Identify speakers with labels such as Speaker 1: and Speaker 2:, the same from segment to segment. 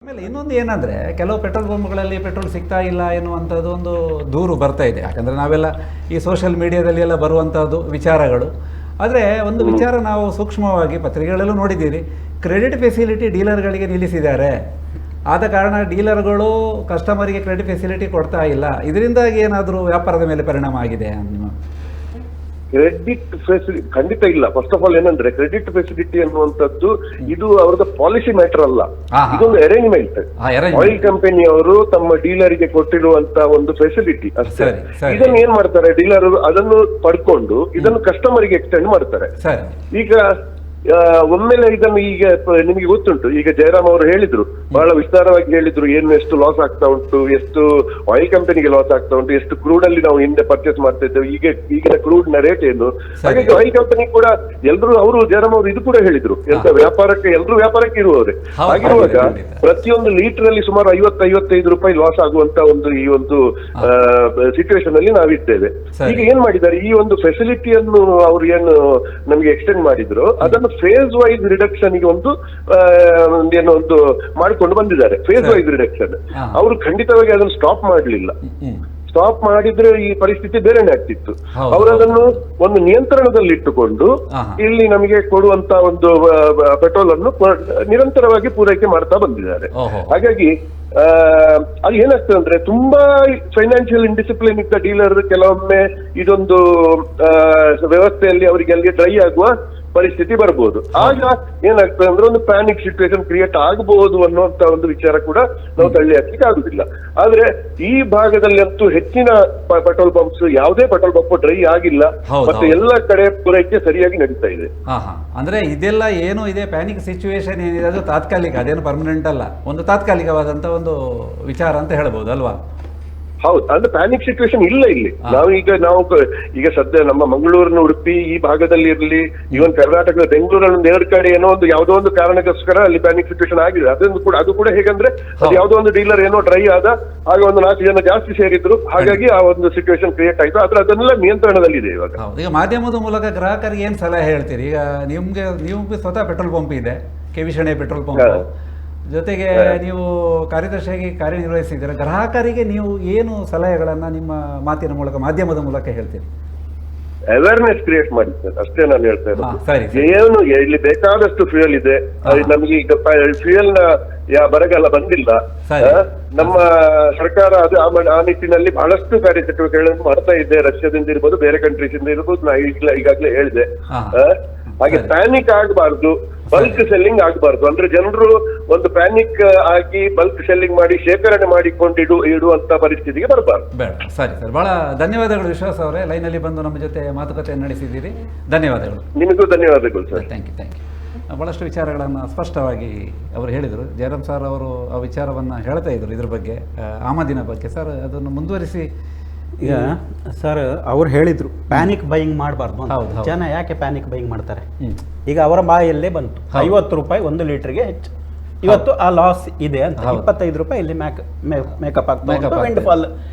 Speaker 1: ಆಮೇಲೆ ಇನ್ನೊಂದು ಏನಂದರೆ ಕೆಲವು ಪೆಟ್ರೋಲ್ ಬಂಕ್ಗಳಲ್ಲಿ ಪೆಟ್ರೋಲ್ ಸಿಗ್ತಾ ಇಲ್ಲ ಎನ್ನುವಂಥದ್ದು ಒಂದು ದೂರು ಬರ್ತಾ ಇದೆ. ಯಾಕಂದರೆ ನಾವೆಲ್ಲ ಈ ಸೋಷಿಯಲ್ ಮೀಡಿಯಾದಲ್ಲಿ ಎಲ್ಲ ಬರುವಂಥದ್ದು ವಿಚಾರಗಳು. ಆದರೆ ಒಂದು ವಿಚಾರ ನಾವು ಸೂಕ್ಷ್ಮವಾಗಿ ಪತ್ರಿಕೆಗಳಲ್ಲೂ ನೋಡಿದ್ದೀರಿ, ಕ್ರೆಡಿಟ್ ಫೆಸಿಲಿಟಿ ಡೀಲರ್ಗಳಿಗೆ ನಿಲ್ಲಿಸಿದ್ದಾರೆ. ಆದ ಕಾರಣ ಡೀಲರ್ಗಳು ಕಸ್ಟಮರಿಗೆ ಕ್ರೆಡಿಟ್ ಫೆಸಿಲಿಟಿ ಕೊಡ್ತಾ ಇಲ್ಲ. ಇದರಿಂದಾಗಿ ಏನಾದರೂ ವ್ಯಾಪಾರದ ಮೇಲೆ ಪರಿಣಾಮ ಆಗಿದೆ?
Speaker 2: ಕ್ರೆಡಿಟ್ ಫೆಸಿಲಿಟಿ ಖಂಡಿತ ಇಲ್ಲ. ಫಸ್ಟ್ ಆಫ್ ಆಲ್ ಏನಂದ್ರೆ ಕ್ರೆಡಿಟ್ ಫೆಸಿಲಿಟಿ ಅನ್ನುವಂಥದ್ದು ಇದು ಅವ್ರದ್ದು ಪಾಲಿಸಿ ಮ್ಯಾಟರ್ ಅಲ್ಲ, ಇದೊಂದು ಅರೇಂಜ್ಮೆಂಟ್. ಆಯಿಲ್ ಕಂಪನಿ ಅವರು ತಮ್ಮ ಡೀಲರ್ಗೆ ಕೊಟ್ಟಿರುವಂತ ಒಂದು ಫೆಸಿಲಿಟಿ ಅಷ್ಟೇ. ಇದನ್ನು ಏನ್ ಮಾಡ್ತಾರೆ, ಡೀಲರ್ ಅದನ್ನು ಪಡ್ಕೊಂಡು ಇದನ್ನು ಕಸ್ಟಮರ್ಗೆ ಎಕ್ಸ್ಟೆಂಡ್ ಮಾಡ್ತಾರೆ. ಈಗ ಒಮ್ಮೆಲೆ ಇದನ್ನು ಈಗ ನಿಮಗೆ ಗೊತ್ತುಂಟು, ಈಗ ಜಯರಾಮ್ ಅವರು ಹೇಳಿದ್ರು, ಬಹಳ ವಿಸ್ತಾರವಾಗಿ ಹೇಳಿದ್ರು, ಏನು ಎಷ್ಟು ಲಾಸ್ ಆಗ್ತಾ ಉಂಟು, ಎಷ್ಟು ಆಯಿಲ್ ಕಂಪನಿಗೆ ಲಾಸ್ ಆಗ್ತಾ ಉಂಟು, ಎಷ್ಟು ಕ್ರೂಡ್ ಅಲ್ಲಿ ನಾವು ಹಿಂದೆ ಪರ್ಚೇಸ್ ಮಾಡ್ತಾ ಇದ್ದೇವೆ, ಈಗಿನ ಕ್ರೂಡ್ ನ ರೇಟ್ ಏನು. ಹಾಗಾಗಿ ಆಯಿಲ್ ಕಂಪನಿ ಕೂಡ ಎಲ್ರು ಅವರು ಜಯರಾಮ್ ಅವರು ಇದು ಕೂಡ ಹೇಳಿದ್ರು, ಎಂತ ವ್ಯಾಪಾರಕ್ಕೆ ಎಲ್ರು ವ್ಯಾಪಾರಕ್ಕೆ ಇರುವವರೇ. ಹಾಗಿರುವಾಗ ಪ್ರತಿಯೊಂದು ಲೀಟರ್ ಅಲ್ಲಿ ಸುಮಾರು 50-55 ರೂಪಾಯಿ ಲಾಸ್ ಆಗುವಂತ ಒಂದು ಈ ಒಂದು ಸಿಚುವೇಶನ್ ಅಲ್ಲಿ ನಾವಿದ್ದೇವೆ. ಈಗ ಏನ್ ಮಾಡಿದ್ದಾರೆ, ಈ ಒಂದು ಫೆಸಿಲಿಟಿಯನ್ನು ಅವರು ಏನು ನಮಗೆ ಎಕ್ಸ್ಟೆಂಡ್ ಮಾಡಿದ್ರು ಅದನ್ನು ಫೇಸ್ ವೈಸ್ ರಿಡಕ್ಷನ್ ಗೆ ಒಂದು ಏನೋ ಒಂದು ಮಾಡಿಕೊಂಡು ಬಂದಿದ್ದಾರೆ. ಫೇಸ್ ವೈಸ್ ರಿಡಕ್ಷನ್ ಅವರು ಖಂಡಿತವಾಗಿ ಅದನ್ನು ಸ್ಟಾಪ್ ಮಾಡಲಿಲ್ಲ. ಸ್ಟಾಪ್ ಮಾಡಿದ್ರೆ ಈ ಪರಿಸ್ಥಿತಿ ಬೇರೆನೆ ಆಗ್ತಿತ್ತು. ಅವರು ಅದನ್ನು ಒಂದು ನಿಯಂತ್ರಣದಲ್ಲಿ ಇಟ್ಟುಕೊಂಡು ಇಲ್ಲಿ ನಮಗೆ ಕೊಡುವಂತ ಒಂದು ಪೆಟ್ರೋಲ್ ಅನ್ನು ನಿರಂತರವಾಗಿ ಪೂರೈಕೆ ಮಾಡ್ತಾ ಬಂದಿದ್ದಾರೆ. ಹಾಗಾಗಿ ಅದು ಏನಾಗ್ತದೆ ಅಂದ್ರೆ ತುಂಬಾ ಫೈನಾನ್ಷಿಯಲ್ ಇಂಡಿಸಿಪ್ಲಿನ್ ಇದ್ದ ಡೀಲರ್ ಕೆಲವೊಮ್ಮೆ ಇದೊಂದು ವ್ಯವಸ್ಥೆಯಲ್ಲಿ ಅವರಿಗೆ ಅಲ್ಲಿ ಡ್ರೈ ಆಗುವ ಪರಿಸ್ಥಿತಿ ಬರ್ಬೋದು. ಆಗ ಏನಾಗ್ತದೆ ಅಂದ್ರೆ ಒಂದು ಪ್ಯಾನಿಕ್ ಸಿಚುವೇಶನ್ ಕ್ರಿಯೇಟ್ ಆಗಬಹುದು ಅನ್ನುವಂತ ಒಂದು ವಿಚಾರ ಕೂಡ ನಾವು ತಳ್ಳಿ ಹಾಕ್ಲಿಕ್ಕೆ ಆಗುದಿಲ್ಲ. ಆದ್ರೆ ಈ ಭಾಗದಲ್ಲಿ ಅಂತೂ ಹೆಚ್ಚಿನ ಪೆಟ್ರೋಲ್ ಪಂಪ್ಸ್, ಯಾವುದೇ ಪೆಟ್ರೋಲ್ ಪಂಪ್ ಡ್ರೈ ಆಗಿಲ್ಲ, ಮತ್ತೆ ಎಲ್ಲ ಕಡೆ ಪೂರೈಕೆ ಸರಿಯಾಗಿ ನಡೀತಾ ಇದೆ.
Speaker 1: ಅಂದ್ರೆ ಇದೆಲ್ಲ ಏನು ಇದೆ ಪ್ಯಾನಿಕ್ ಸಿಚುವೇಶನ್ ಏನಿದೆ ಅದು ತಾತ್ಕಾಲಿಕ, ಅದೇನು ಪರ್ಮನೆಂಟ್ ಅಲ್ಲ, ಒಂದು ತಾತ್ಕಾಲಿಕವಾದಂತ ಒಂದು ವಿಚಾರ ಅಂತ ಹೇಳ್ಬೋದು ಅಲ್ವಾ?
Speaker 2: ಹೌದು, ಅಂದ್ರೆ ಪ್ಯಾನಿಕ್ ಸಿಚುವೇಶನ್ ಇಲ್ಲ ಇಲ್ಲಿ. ನಾವು ಈಗ ಸದ್ಯ ನಮ್ಮ ಮಂಗಳೂರಿನ ಉಡುಪಿ ಈ ಭಾಗದಲ್ಲಿ ಇರಲಿ, ಇವನ್ ಕರ್ನಾಟಕದ ಬೆಂಗಳೂರಿನ ಎರಡು ಕಡೆ ಏನೋ ಒಂದು ಯಾವುದೋ ಒಂದು ಕಾರಣಕ್ಕೋಸ್ಕರ ಅಲ್ಲಿ ಪ್ಯಾನಿಕ್ ಸಿಚುವೇಶನ್ ಆಗಿದೆ. ಅದು ಕೂಡ ಹೇಗಂದ್ರೆ ಅದು ಯಾವುದೋ ಒಂದು ಡೀಲರ್ ಏನೋ ಡ್ರೈ ಆದ, ಆಗ ಒಂದು 4 ಜನ ಜಾಸ್ತಿ ಸೇರಿದ್ರು, ಹಾಗಾಗಿ ಆ ಒಂದು ಸಿಚುವೇಶನ್ ಕ್ರಿಯೇಟ್ ಆಯ್ತು. ಆದ್ರೆ ಅದನ್ನೆಲ್ಲ ನಿಯಂತ್ರಣದಲ್ಲಿದೆ ಇವಾಗ.
Speaker 1: ಈಗ ಮಾಧ್ಯಮದ ಮೂಲಕ ಗ್ರಾಹಕರಿಗೆ ಏನ್ ಸಲಹೆ ಹೇಳ್ತೀರಿ? ಈಗ ನಿಮ್ಗೆ ಸ್ವತಃ ಪೆಟ್ರೋಲ್ ಪಂಪ್ ಇದೆ, ಕೆವಿಶಣೆ ಪೆಟ್ರೋಲ್ ಪಂಪ್, ಜೊತೆಗೆ ನೀವು ಕಾರ್ಯದರ್ಶಿಯಾಗಿ ಕಾರ್ಯನಿರ್ವಹಿಸಿದ್ದೀರ. ಗ್ರಾಹಕರಿಗೆ ನೀವು ಏನು ಸಲಹೆಗಳನ್ನ ನಿಮ್ಮ ಮಾತಿನ ಮೂಲಕ, ಮಾಧ್ಯಮದ ಮೂಲಕ ಹೇಳ್ತೀರಿ?
Speaker 2: ಅವೇರ್ನೆಸ್ ಕ್ರಿಯೇಟ್ ಮಾಡಿದ್ದಾರೆ ಅಷ್ಟೇ ನಾನು ಹೇಳ್ತಾ ಇರೋದು. ಏನು ಇಲ್ಲಿ ಬೇಕಾದಷ್ಟು ಫ್ಯೂಯಲ್ ಇದೆ, ನಮಗೆ ಈಗ ಫ್ಯೂಯಲ್ ನ ಬರಗಾಲ ಬಂದಿಲ್ಲ. ನಮ್ಮ ಸರ್ಕಾರ ಅದು ಆ ನಿಟ್ಟಿನಲ್ಲಿ ಬಹಳಷ್ಟು ಕಾರ್ಯಚಟುವಟಿಕೆಗಳನ್ನು ಮಾಡ್ತಾ ಇದೆ. ರಷ್ಯಾದಿಂದ ಇರ್ಬೋದು, ಬೇರೆ ಕಂಟ್ರೀಸ್ ಇಂದ ಇರ್ಬೋದು, ನಾ ಈಗಾಗಲೇ ಹೇಳಿದೆ. ಹಾಗೆ ಪ್ಯಾನಿಕ್ ಆಗಬಾರ್ದು, ಬಲ್ಕ್ ಸೆಲ್ಲಿಂಗ್ ಆಗಬಾರ್ದು. ಅಂದ್ರೆ ಜನರು ಒಂದು ಪ್ಯಾನಿಕ್ ಆಗಿ ಬಲ್ಕ್ ಸೆಲ್ಲಿಂಗ್ ಮಾಡಿ ಶೇಖರಣೆ ಮಾಡಿಕೊಂಡು ಇಡುವಂತ ಪರಿಸ್ಥಿತಿಗೆ ಬರಬಾರ್ದು.
Speaker 1: ಬೇಡ. ಸರಿ ಸರ್, ಬಹಳ ಧನ್ಯವಾದಗಳು ವಿಶ್ವಾಸ್ ಅವರೇ, ಲೈನಲ್ಲಿ ಬಂದು ನಮ್ಮ ಜೊತೆ ಮಾತುಕತೆ ನಡೆಸಿದ್ದೀರಿ. ಧನ್ಯವಾದಗಳು.
Speaker 2: ನಿಮಗೂ ಧನ್ಯವಾದಗಳು ಸರ್.
Speaker 1: Thank you. ಬಹಳಷ್ಟು ವಿಚಾರಗಳನ್ನು ಸ್ಪಷ್ಟವಾಗಿ ಅವರು ಹೇಳಿದರು. ಜಯರಾಮ್ ಸರ್ ಅವರು ಆ ವಿಚಾರವನ್ನು ಹೇಳ್ತಾ ಇದ್ರು, ಇದ್ರ ಬಗ್ಗೆ, ಆಮದಿನ ಬಗ್ಗೆ. ಸರ್ ಅದನ್ನು ಮುಂದುವರಿಸಿ.
Speaker 3: ಈಗ ಸರ್ ಅವ್ರು ಹೇಳಿದ್ರು ಪ್ಯಾನಿಕ್ ಬೈಯಿಂಗ್ ಮಾಡಬಾರ್ದು ಅಂತ. ಜನ ಯಾಕೆ ಪ್ಯಾನಿಕ್ ಬೈಯಿಂಗ್ ಮಾಡ್ತಾರೆ? ಈಗ ಅವರ ಬಾಯಲ್ಲೇ ಬಂತು 50 ರೂಪಾಯಿ 1 ಲೀಟರ್ಗೆ ಹೆಚ್ಚು, ಇವತ್ತು ಆ ಲಾಸ್ ಇದೆ ಅಂತ 25 ರೂಪಾಯಿ ಇಲ್ಲಿ ಮೇಕಪ್ ಆಗ್ತಾ ವಿಂಡ್ ಫಾಲ್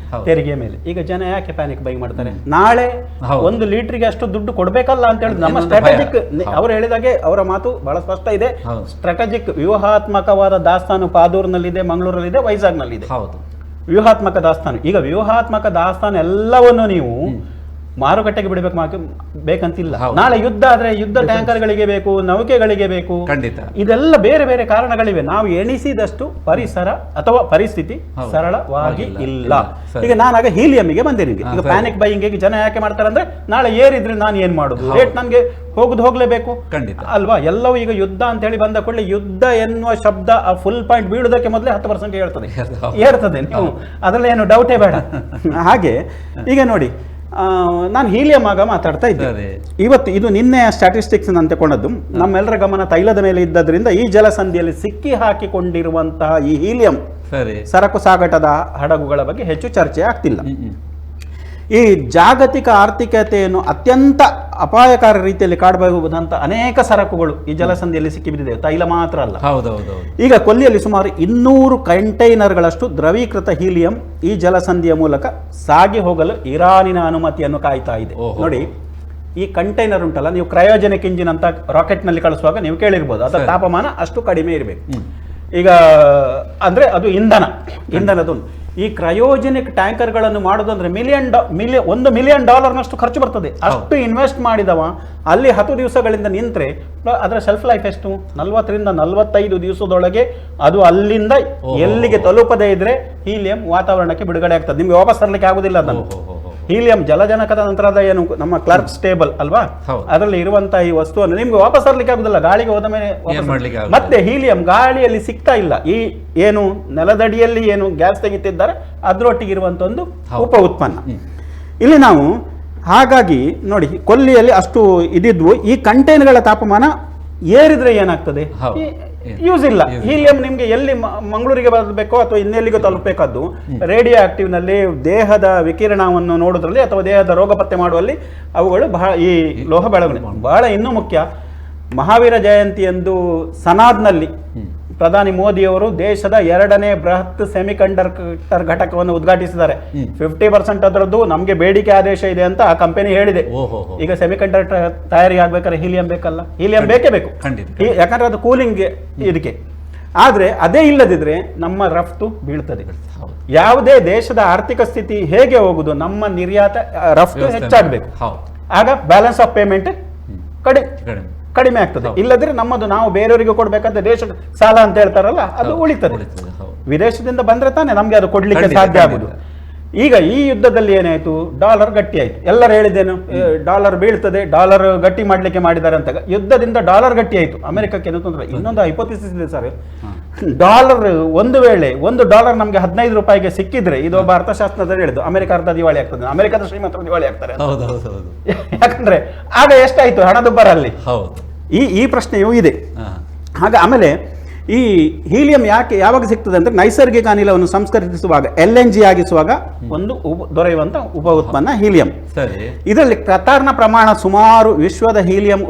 Speaker 3: ತೆರಿಗೆ ಮೇಲೆ. ಈಗ ಜನ ಯಾಕೆ ಪ್ಯಾನಿಕ್ ಬೈಯಿಂಗ್ ಮಾಡ್ತಾರೆ? ನಾಳೆ 1 ಲೀಟರ್ಗೆ ಅಷ್ಟು ದುಡ್ಡು ಕೊಡ್ಬೇಕಲ್ಲ ಅಂತ ಹೇಳಿ ನಮ್ಮ ಸ್ಟ್ರಾಟಜಿಕ್, ಅವರು ಹೇಳಿದಾಗೆ ಅವರ ಮಾತು ಬಹಳ ಸ್ಪಷ್ಟ ಇದೆ. ಸ್ಟ್ರಾಟಜಿಕ್ ವ್ಯೂಹಾತ್ಮಕವಾದ ದಾಸ್ತಾನು ಪಾದೂರಿನಲ್ಲಿದೆ, ಮಂಗಳೂರಲ್ಲಿದೆ, ವೈಜಾಗ್ನಲ್ಲಿದೆ. ವ್ಯೂಹಾತ್ಮಕ ದಾಸ್ತಾನು. ಈಗ ವ್ಯೂಹಾತ್ಮಕ ದಾಸ್ತಾನು ಎಲ್ಲವನ್ನು ನೀವು ಮಾರುಕಟ್ಟೆಗೆ ಬೇಕಂತಿಲ್ಲ. ನಾಳೆ ಯುದ್ಧ ಆದ್ರೆ ಯುದ್ಧ ಟ್ಯಾಂಕರ್ಗಳಿಗೆ ಬೇಕು, ನೌಕೆಗಳಿಗೆ ಬೇಕು. ಇದೆಲ್ಲ ಬೇರೆ ಬೇರೆ ಕಾರಣಗಳಿವೆ. ನಾವು ಎಣಿಸಿದಷ್ಟು ಪರಿಸರ ಅಥವಾ ಪರಿಸ್ಥಿತಿ ಸರಳವಾಗಿ ಇಲ್ಲ. ಈಗ ನಾನಾಗ ಹೀಲಿಯಂಗೆ ಬಂದೆ ನಿಮಗೆ. ಈಗ ಪ್ಯಾನಿಕ್ ಬೈಯಿಂಗ್ ಜನ ಯಾಕೆ ಮಾಡ್ತಾರೆ ಅಂದ್ರೆ, ನಾಳೆ ಏರಿದ್ರೆ ನಾನು ಏನ್ ಮಾಡುದು, ರೇಟ್ ನನ್ಗೆ ಹೋಗ್ಲೇಬೇಕು ಅಲ್ವಾ? ಎಲ್ಲವೂ ಈಗ ಯುದ್ಧ ಅಂತ ಹೇಳಿ ಬಂದ ಕೂಡಲೇ ಯುದ್ಧ ಎನ್ನುವ ಶಬ್ದ ಆ ಫುಲ್ ಪಾಯಿಂಟ್ ಬೀಳುವುದಕ್ಕೆ ಮೊದಲೇ 10% ಏರ್ತದೆ. ನೀವು ಅದರಲ್ಲಿ ಏನು ಡೌಟೇ ಬೇಡ. ಹಾಗೆ ಈಗ ನೋಡಿ, ನಾನು ಹೀಲಿಯಂ ಆಗ ಮಾತಾಡ್ತಾ ಇದ್ದೆ. ಇವತ್ತು ಇದು ನಿನ್ನೆ ಸ್ಟ್ಯಾಟಿಸ್ಟಿಕ್ಸ್ ನಾನು ತಗೊಂಡದ್ದು. ನಮ್ಮೆಲ್ಲರ ಗಮನ ತೈಲದ ಮೇಲೆ ಇದ್ದದ್ರಿಂದ ಈ ಜಲಸಂಧಿಯಲ್ಲಿ ಸಿಕ್ಕಿ ಹಾಕಿಕೊಂಡಿರುವಂತಹ ಈ ಹೀಲಿಯಂ ಸರಕು ಸಾಗಾಟದ ಹಡಗುಗಳ ಬಗ್ಗೆ ಹೆಚ್ಚು ಚರ್ಚೆ ಆಗ್ತಿಲ್ಲ. ಈ ಜಾಗತಿಕ ಆರ್ಥಿಕತೆಯನ್ನು ಅತ್ಯಂತ ಅಪಾಯಕಾರಿ ರೀತಿಯಲ್ಲಿ ಕಾಡಬಹುದಂತ ಅನೇಕ ಸರಕುಗಳು ಈ ಜಲಸಂಧಿಯಲ್ಲಿ ಸಿಕ್ಕಿಬಿದ್ದಿದೆ. ತೈಲ ಮಾತ್ರ ಅಲ್ಲ. ಈಗ ಕೊಲ್ಲಿಯಲ್ಲಿ ಸುಮಾರು 200 ಕಂಟೈನರ್ಗಳಷ್ಟು ದ್ರವೀಕೃತ ಹೀಲಿಯಂ ಈ ಜಲಸಂಧಿಯ ಮೂಲಕ ಸಾಗಿ ಹೋಗಲು ಇರಾನಿನ ಅನುಮತಿಯನ್ನು ಕಾಯ್ತಾ ಇದೆ. ನೋಡಿ, ಈ ಕಂಟೈನರ್ ಉಂಟಲ್ಲ, ನೀವು ಕ್ರಯೋಜೆನಿಕ್ ಇಂಜಿನ್ ಅಂತ ರಾಕೆಟ್ ನಲ್ಲಿ ಕಳಿಸುವಾಗ ನೀವು ಕೇಳಿರ್ಬೋದು, ಅದರ ತಾಪಮಾನ ಅಷ್ಟು ಕಡಿಮೆ ಇರಬೇಕು. ಈಗ ಅಂದರೆ ಅದು ಇಂಧನದ್ದು. ಈ ಕ್ರಯೋಜೆನಿಕ್ ಟ್ಯಾಂಕರ್ಗಳನ್ನು ಮಾಡೋದಂದ್ರೆ $1 ಮಿಲಿಯನ್ ಖರ್ಚು ಬರ್ತದೆ. ಅಷ್ಟು ಇನ್ವೆಸ್ಟ್ ಮಾಡಿದವ ಅಲ್ಲಿ 10 ದಿವಸಗಳಿಂದ ನಿಂತರೆ ಅದರ ಶೆಲ್ಫ್ ಲೈಫ್ ಎಷ್ಟು? 40 ರಿಂದ 45 ದಿವಸದೊಳಗೆ ಅದು ಅಲ್ಲಿಂದ ಎಲ್ಲಿಗೆ ತಲುಪದೇ ಇದ್ರೆ ಹೀಲಿಯಂ ವಾತಾವರಣಕ್ಕೆ ಬಿಡುಗಡೆ ಆಗ್ತದೆ. ನಿಮ್ಗೆ ವಾಪಸ್ ತರಲಿಕ್ಕೆ ಆಗುದಿಲ್ಲ ಅದನ್ನು. ಹೀಲಿಯಂ ಜಲಜನಕದ ನಂತರದ ಏನು ನಮ್ಮ ಕ್ಲಾರ್ಕ್ ಸ್ಟೇಬಲ್ ಅಲ್ವಾ, ಅದರಲ್ಲಿ ಇರುವಂತಹ ಈ ವಸ್ತುವನ್ನು ನಿಮ್ಗೆ ವಾಪಸ್ ತರಲಿಕ್ಕೆ ಆಗುದಿಲ್ಲ. ಗಾಳಿಗೆ ಹೋದ ಮೇಲೆ ಮತ್ತೆ ಹೀಲಿಯಂ ಗಾಳಿಯಲ್ಲಿ ಸಿಗ್ತಾ ಇಲ್ಲ. ಈ ಏನು ನೆಲದಡಿಯಲ್ಲಿ ಏನು ಗ್ಯಾಸ್ ತೆಗಿತಿದ್ದಾರೆ ಅದರೊಟ್ಟಿಗೆ ಇರುವಂತ ಒಂದು ಉಪ ಉತ್ಪನ್ನ ಇಲ್ಲಿ ನಾವು. ಹಾಗಾಗಿ ನೋಡಿ, ಕೊಲ್ಲಿಯಲ್ಲಿ ಅಷ್ಟು ಇದಿದ್ವು. ಈ ಕಂಟೈನರ್ಗಳ ತಾಪಮಾನ ಏರಿದ್ರೆ ಏನಾಗ್ತದೆ? ಯೂಸ್ ಇಲ್ಲ. ಹೀಲಿಯಂ ನಿಮ್ಗೆ ಎಲ್ಲಿ ಮಂಗಳೂರಿಗೆ ಬರಬೇಕೋ ಅಥವಾ ಇನ್ನೆಲ್ಲಿಗೂ ತಲುಪಬೇಕಾದ್ದು ರೇಡಿಯೋ ಆಕ್ಟಿವ್ ನಲ್ಲಿ ದೇಹದ ವಿಕಿರಣವನ್ನು ನೋಡೋದ್ರಲ್ಲಿ ಅಥವಾ ದೇಹದ ರೋಗ ಪತ್ತೆ ಮಾಡುವಲ್ಲಿ ಅವುಗಳು ಬಹಳ, ಈ ಲೋಹ ಬೆಳವಣಿಗೆ ಬಹಳ ಇನ್ನೂ ಮುಖ್ಯ. ಮಹಾವೀರ ಜಯಂತಿ ಎಂದು ಸನಾದ್ನಲ್ಲಿ ಪ್ರಧಾನಿ ಮೋದಿಯವರು ದೇಶದ 2ನೇ ಬೃಹತ್ ಸೆಮಿಕಂಡಕ್ಟರ್ ಘಟಕವನ್ನು ಉದ್ಘಾಟಿಸಿದ್ದಾರೆ. 50% ಅದರದ್ದು ನಮಗೆ ಬೇಡಿಕೆ ಆದೇಶ ಇದೆ ಅಂತ ಆ ಕಂಪನಿ ಹೇಳಿದೆ. ಈಗ ಸೆಮಿಕಂಡಕ್ಟರ್ ತಯಾರಿ ಆಗ್ಬೇಕಾದ್ರೆ ಹೀಲಿಯಂ ಬೇಕಲ್ಲ, ಹೀಲಿಯಂ ಬೇಕೇ ಬೇಕು, ಯಾಕಂದ್ರೆ ಅದು ಕೂಲಿಂಗ್ ಇದಕ್ಕೆ. ಆದ್ರೆ ಅದೇ ಇಲ್ಲದಿದ್ರೆ ನಮ್ಮ ರಫ್ತು ಬೀಳ್ತದೆ. ಯಾವುದೇ ದೇಶದ ಆರ್ಥಿಕ ಸ್ಥಿತಿ ಹೇಗೆ ಹೋಗುದು, ನಮ್ಮ ನಿರ್ಯಾತ ರಫ್ತು ಹೆಚ್ಚಾಗಬೇಕು, ಆಗ ಬ್ಯಾಲೆನ್ಸ್ ಆಫ್ ಪೇಮೆಂಟ್ ಕಡಿಮೆ ಆಗ್ತದೆ. ಇಲ್ಲದ್ರೆ ನಮ್ಮದು ನಾವು ಬೇರೆಯವರಿಗೆ ಕೊಡ್ಬೇಕಂತ ದೇಶ ಸಾಲ ಅಂತ ಹೇಳ್ತಾರಲ್ಲ, ಅದು ಉಳಿತದೆ. ವಿದೇಶದಿಂದ ಬಂದ್ರೆ ತಾನೆ ನಮ್ಗೆ ಅದು ಕೊಡ್ಲಿಕ್ಕೆ ಸಾಧ್ಯ ಆಗುದು. ಈಗ ಈ ಯುದ್ಧದಲ್ಲಿ ಏನಾಯ್ತು? ಡಾಲರ್ ಗಟ್ಟಿ ಆಯ್ತು. ಎಲ್ಲರೂ ಹೇಳಿದ್ದೇನು, ಡಾಲರ್ ಬೀಳ್ತದೆ, ಡಾಲರ್ ಗಟ್ಟಿ ಮಾಡ್ಲಿಕ್ಕೆ ಮಾಡಿದ್ದಾರೆ ಅಂತ. ಯುದ್ಧದಿಂದ ಡಾಲರ್ ಗಟ್ಟಿ ಆಯ್ತು. ಅಮೆರಿಕಕ್ಕೆ ಏನು ತೊಂದರೆ? ಇನ್ನೊಂದು ಹೈಪೋಥಿಸಿಸ್ ಇದೆ ಸರ್. ಡಾಲರ್ ಒಂದು ವೇಳೆ $1 ನಮ್ಗೆ 15 ರೂಪಾಯಿಗೆ ಸಿಕ್ಕಿದ್ರೆ, ಇದು ಒಬ್ಬ ಅರ್ಥಶಾಸ್ತ್ರದಲ್ಲಿ ಹೇಳಿದ್ದು, ಅಮೆರಿಕ ಅರ್ಧ ದಿವಾಳಿ ಆಗ್ತದೆ, ಅಮೆರಿಕದ ಶ್ರೀಮಂತರು ದಿವಾಳಿ ಆಗ್ತಾರೆ. ಯಾಕಂದ್ರೆ ಆಗ ಎಷ್ಟಾಯ್ತು ಹಣದುಬ್ಬರ ಅಲ್ಲಿ. ಈ ಪ್ರಶ್ನೆಯೂ ಇದೆ. ಹಾಗೆ ಆಮೇಲೆ ಈ ಹೀಲಿಯಂ ಯಾವಾಗ ಸಿಗ್ತದೆ ಅಂದ್ರೆ, ನೈಸರ್ಗಿಕ ಅನಿಲವನ್ನು ಸಂಸ್ಕರಿಸುವಾಗ LNG ಆಗಿಸುವಾಗ ಒಂದು ದೊರೆಯುವಂತ ಉಪ ಉತ್ಪನ್ನ ಹೀಲಿಯಂ. ಇದರಲ್ಲಿ ಕತಾರ್ನ ಪ್ರಮಾಣ ಸುಮಾರು ವಿಶ್ವದ ಹೀಲಿಯಂ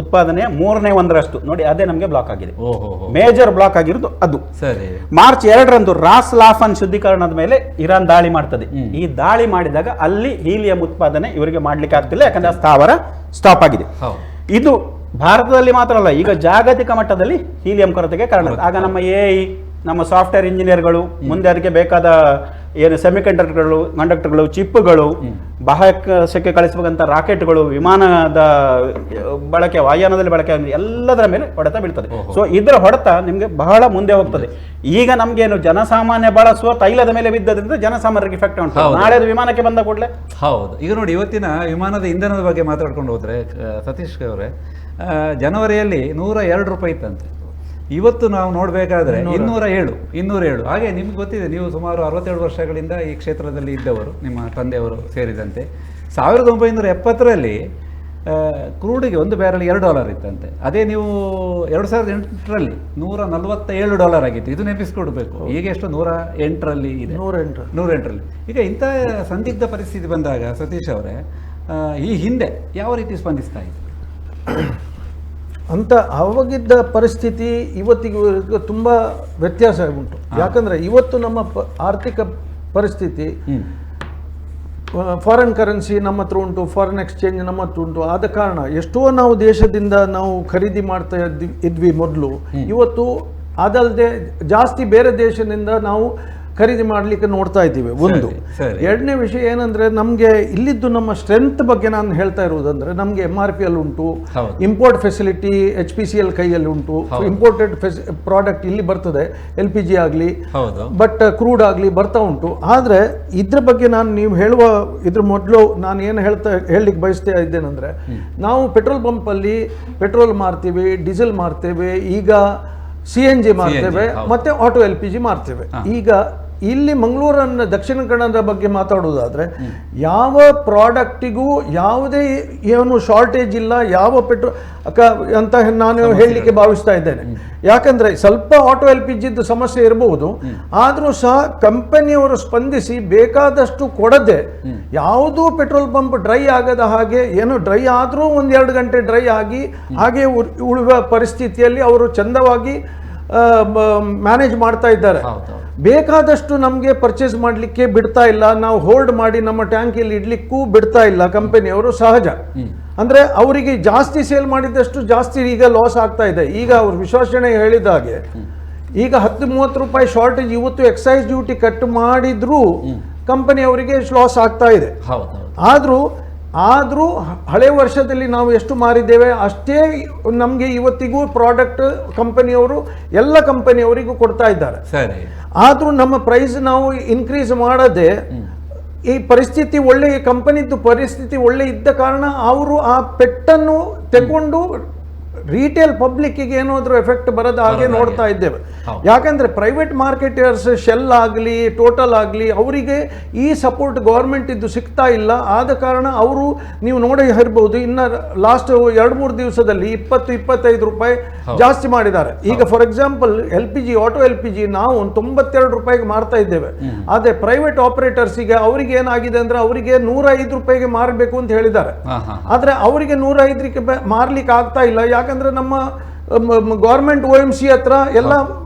Speaker 3: ಉತ್ಪಾದನೆಯ 1/3 ನೋಡಿ. ಅದೇ ನಮಗೆ ಬ್ಲಾಕ್ ಆಗಿದೆ, ಮೇಜರ್ ಬ್ಲಾಕ್ ಆಗಿರೋದು ಅದು. ಮಾರ್ಚ್ 2ರಂದು ರಾಸ್ ಲಾಫನ್ ಶುದ್ಧೀಕರಣದ ಮೇಲೆ ಇರಾನ್ ದಾಳಿ ಮಾಡ್ತದೆ. ಈ ದಾಳಿ ಮಾಡಿದಾಗ ಅಲ್ಲಿ ಹೀಲಿಯಂ ಉತ್ಪಾದನೆ ಇವರಿಗೆ ಮಾಡ್ಲಿಕ್ಕೆ ಆಗ್ತಿಲ್ಲ, ಯಾಕಂದ್ರೆ ಆ ಸ್ಥಾವರ ಸ್ಟಾಪ್ ಆಗಿದೆ. ಇದು ಭಾರತದಲ್ಲಿ ಮಾತ್ರ ಅಲ್ಲ, ಈಗ ಜಾಗತಿಕ ಮಟ್ಟದಲ್ಲಿ ಹೀಲಿಯಂ ಕೊರತೆಗೆ ಕಾರಣ. ಆಗ ನಮ್ಮ AI, ನಮ್ಮ ಸಾಫ್ಟ್ವೇರ್ ಇಂಜಿನಿಯರ್ಗಳು, ಮುಂದೆ ಅದಕ್ಕೆ ಬೇಕಾದ ಏನು ಕಂಡಕ್ಟರ್ಗಳು, ಚಿಪ್ಗಳು, ಬಾಹ್ಯಾಕಾಶಕ್ಕೆ ಕಳಿಸಬೇಕಂತ ರಾಕೆಟ್ಗಳು, ವಿಮಾನದ ಬಳಕೆ, ವಾಯುಯಾನದಲ್ಲಿ ಬಳಕೆ, ಎಲ್ಲದರ ಮೇಲೆ ಹೊಡೆತ ಬೀಳ್ತದೆ. ಸೊ ಇದರ ಹೊಡೆತ ನಿಮ್ಗೆ ಬಹಳ ಮುಂದೆ ಹೋಗ್ತದೆ. ಈಗ ನಮ್ಗೇನು ಜನಸಾಮಾನ್ಯ ಬಳಸುವ ತೈಲದ ಮೇಲೆ ಬಿದ್ದದ್ರಿಂದ ಜನಸಾಮಾನ್ಯರಿಗೆ ಇಫೆಕ್ಟ್ ಉಂಟು. ನಾಳೆ ಅದು ವಿಮಾನಕ್ಕೆ ಬಂದ ಕೂಡಲೇ
Speaker 1: ಹೌದು. ಈಗ ನೋಡಿ, ಇವತ್ತಿನ ವಿಮಾನದ ಇಂಧನದ ಬಗ್ಗೆ ಮಾತಾಡ್ಕೊಂಡು ಹೋದ್ರೆ ಸತೀಶ್ ಅವರೇ, ಜನವರಿಯಲ್ಲಿ $102 ಇತ್ತಂತೆ. ಇವತ್ತು ನಾವು ನೋಡಬೇಕಾದ್ರೆ 207. ಹಾಗೆ ನಿಮ್ಗೆ ಗೊತ್ತಿದೆ, ನೀವು ಸುಮಾರು 67 ವರ್ಷಗಳಿಂದ ಈ ಕ್ಷೇತ್ರದಲ್ಲಿ ಇದ್ದವರು, ನಿಮ್ಮ ತಂದೆಯವರು ಸೇರಿದಂತೆ. 1970ರಲ್ಲಿ ಕ್ರೂಡಿಗೆ ಒಂದು ಬ್ಯಾರಲ್ $2 ಇತ್ತಂತೆ. ಅದೇ ನೀವು 2008ರಲ್ಲಿ $147 ಆಗಿತ್ತು. ಇದು ನೆನಪಿಸ್ಕೊಡ್ಬೇಕು. ಈಗ ಎಷ್ಟು 108ರಲ್ಲಿ ಇದೆ, 108ರಲ್ಲಿ. ಈಗ ಇಂಥ ಸಂದಿಗ್ಧ ಪರಿಸ್ಥಿತಿ ಬಂದಾಗ ಸತೀಶ್ ಅವರೇ, ಈ ಹಿಂದೆ ಯಾವ ರೀತಿ ಸ್ಪಂದಿಸ್ತಾ ಇತ್ತು
Speaker 4: ಅಂತ? ಅವಾಗಿದ್ದ ಪರಿಸ್ಥಿತಿ ಇವತ್ತಿಗೂ ತುಂಬ ವ್ಯತ್ಯಾಸ ಉಂಟು. ಯಾಕಂದರೆ ಇವತ್ತು ನಮ್ಮ ಆರ್ಥಿಕ ಪರಿಸ್ಥಿತಿ, ಫಾರಿನ್ ಕರೆನ್ಸಿ ನಮ್ಮ ಹತ್ರ ಉಂಟು, ಫಾರಿನ್ ಎಕ್ಸ್ಚೇಂಜ್ ನಮ್ಮ ಹತ್ರ ಉಂಟು. ಆದ ಕಾರಣ ಎಷ್ಟೋ ನಾವು ದೇಶದಿಂದ ನಾವು ಖರೀದಿ ಮಾಡ್ತಾ ಇದ್ವಿ ಮೊದಲು. ಇವತ್ತು ಅದಲ್ಲದೆ ಜಾಸ್ತಿ ಬೇರೆ ದೇಶದಿಂದ ನಾವು ಖರೀದಿ ಮಾಡಲಿಕ್ಕೆ ನೋಡ್ತಾ ಇದ್ದೀವಿ. ಒಂದು. ಎರಡನೇ ವಿಷಯ ಏನಂದ್ರೆ, ನಮಗೆ ಇಲ್ಲಿದ್ದು ನಮ್ಮ ಸ್ಟ್ರೆಂತ್ ಬಗ್ಗೆ ನಾನು ಹೇಳ್ತಾ ಇರುವುದಂದ್ರೆ, ನಮಗೆ MRPL ಉಂಟು, ಇಂಪೋರ್ಟ್ ಫೆಸಿಲಿಟಿ HPCL ಕೈಯಲ್ಲಿ ಉಂಟು, ಇಂಪೋರ್ಟೆಡ್ ಪ್ರಾಡಕ್ಟ್ ಇಲ್ಲಿ ಬರ್ತದೆ, LPG ಆಗಲಿ, ಬಟ್ ಕ್ರೂಡ್ ಆಗಲಿ ಬರ್ತಾ ಉಂಟು. ಆದರೆ ಇದ್ರ ಬಗ್ಗೆ ನೀವು ಹೇಳುವ ಇದ್ರ ಮೊದಲು ನಾನು ಏನು ಹೇಳಲಿಕ್ಕೆ ಬಯಸ್ತಾ ಇದ್ದೇನೆಂದ್ರೆ, ನಾವು ಪೆಟ್ರೋಲ್ ಪಂಪಲ್ಲಿ ಪೆಟ್ರೋಲ್ ಮಾರ್ತೀವಿ, ಡೀಸೆಲ್ ಮಾರ್ತೇವೆ, ಈಗ CNG ಮಾರ್ತೇವೆ, ಮತ್ತೆ ಆಟೋ LPG ಮಾರ್ತೇವೆ. ಈಗ ಇಲ್ಲಿ ಮಂಗಳೂರನ್ನ ದಕ್ಷಿಣ ಕನ್ನಡದ ಬಗ್ಗೆ ಮಾತಾಡೋದಾದ್ರೆ, ಯಾವ ಪ್ರಾಡಕ್ಟಿಗೂ ಯಾವುದೇ ಏನು ಶಾರ್ಟೇಜ್ ಇಲ್ಲ, ಯಾವ ಅಂತ ನಾನು ಹೇಳಲಿಕ್ಕೆ ಭಾವಿಸ್ತಾ ಇದ್ದೇನೆ. ಯಾಕಂದ್ರೆ ಸ್ವಲ್ಪ ಆಟೋ LPG ಸಮಸ್ಯೆ ಇರಬಹುದು, ಆದರೂ ಸಹ ಕಂಪನಿಯವರು ಸ್ಪಂದಿಸಿ ಬೇಕಾದಷ್ಟು ಕೊಡದೆ, ಯಾವುದೂ ಪೆಟ್ರೋಲ್ ಪಂಪ್ ಡ್ರೈ ಆಗದ ಹಾಗೆ, ಏನು ಡ್ರೈ ಆದರೂ 1-2 ಗಂಟೆ ಡ್ರೈ ಆಗಿ ಹಾಗೆ ಉಳಿಯುವ ಪರಿಸ್ಥಿತಿಯಲ್ಲಿ ಅವರು ಚಂದವಾಗಿ ಮ್ಯಾನೇಜ್ ಮಾಡ್ತಾ ಇದ್ದಾರೆ. ಬೇಕಾದಷ್ಟು ನಮಗೆ ಪರ್ಚೇಸ್ ಮಾಡಲಿಕ್ಕೆ ಬಿಡ್ತಾ ಇಲ್ಲ, ನಾವು ಹೋಲ್ಡ್ ಮಾಡಿ ನಮ್ಮ ಟ್ಯಾಂಕಿಯಲ್ಲಿ ಇಡ್ಲಿಕ್ಕೂ ಬಿಡ್ತಾ ಇಲ್ಲ ಕಂಪನಿಯವರು. ಸಹಜ ಅಂದ್ರೆ ಅವರಿಗೆ ಜಾಸ್ತಿ ಸೇಲ್ ಮಾಡಿದಷ್ಟು ಜಾಸ್ತಿ ಈಗ ಲಾಸ್ ಆಗ್ತಾ ಇದೆ. ಈಗ ಅವ್ರ ವಿಶ್ವಾಸನೆ ಹೇಳಿದ ಹಾಗೆ ಈಗ 10-30 ರೂಪಾಯಿ ಶಾರ್ಟೇಜ್ ಇವತ್ತು ಎಕ್ಸೈಸ್ ಡ್ಯೂಟಿ ಕಟ್ ಮಾಡಿದ್ರೂ ಕಂಪನಿಯವರಿಗೆ ಲಾಸ್ ಆಗ್ತಾ ಇದೆ. ಆದರೂ ಹಳೆ ವರ್ಷದಲ್ಲಿ ನಾವು ಎಷ್ಟು ಮಾರಿದ್ದೇವೆ ಅಷ್ಟೇ ನಮಗೆ ಇವತ್ತಿಗೂ ಪ್ರಾಡಕ್ಟ್ ಕಂಪನಿಯವರು ಎಲ್ಲ ಕಂಪನಿಯವರಿಗೂ ಕೊಡ್ತಾ ಇದ್ದಾರೆ. ಆದರೂ ನಮ್ಮ ಪ್ರೈಸ್ ನಾವು ಇನ್ಕ್ರೀಸ್ ಮಾಡದೆ ಈ ಪರಿಸ್ಥಿತಿ ಒಳ್ಳೆ ಕಂಪನಿದ್ದು ಪರಿಸ್ಥಿತಿ ಒಳ್ಳೆ ಇದ್ದ ಕಾರಣ ಅವರು ಆ ಪೆಟ್ಟನ್ನು ತಗೊಂಡು ರಿಟೇಲ್ ಪಬ್ಲಿಕ್ಕಿಗೆ ಏನಾದರೂ ಎಫೆಕ್ಟ್ ಬರೋದು ಹಾಗೆ ನೋಡ್ತಾ ಇದ್ದೇವೆ. ಯಾಕಂದ್ರೆ ಪ್ರೈವೇಟ್ ಮಾರ್ಕೆಟರ್ಸ್ ಶೆಲ್ ಆಗಲಿ ಟೋಟಲ್ ಆಗಲಿ ಅವರಿಗೆ ಈ ಸಪೋರ್ಟ್ ಗೌರ್ಮೆಂಟ್ ಇದ್ದು ಸಿಗ್ತಾ ಇಲ್ಲ. ಆದ ಕಾರಣ ಅವರು ನೀವು ನೋಡಿ ಇರ್ಬೋದು ಇನ್ನು ಲಾಸ್ಟ್ 2-3 ದಿವಸದಲ್ಲಿ 20-25 ರೂಪಾಯಿ ಜಾಸ್ತಿ ಮಾಡಿದ್ದಾರೆ. ಈಗ for example LPG auto LPG ನಾವು 92 ರೂಪಾಯಿಗೆ ಮಾರ್ತಾ ಇದ್ದೇವೆ. ಆದರೆ ಪ್ರೈವೇಟ್ ಆಪರೇಟರ್ಸಿಗೆ ಅವರಿಗೆ ಏನಾಗಿದೆ ಅಂದ್ರೆ ಅವರಿಗೆ 105 ರೂಪಾಯಿಗೆ ಮಾರಬೇಕು ಅಂತ ಹೇಳಿದ್ದಾರೆ. ಆದರೆ ಅವರಿಗೆ 105ಕ್ಕೆ ಮಾರ್ಲಿಕ್ಕೆ ಆಗ್ತಾ ಇಲ್ಲ. ಯಾಕಂದ್ರೆ ನಮ್ಮ ಗೌರ್ಮೆಂಟ್ OMC ಹತ್ರ ಎಲ್ಲ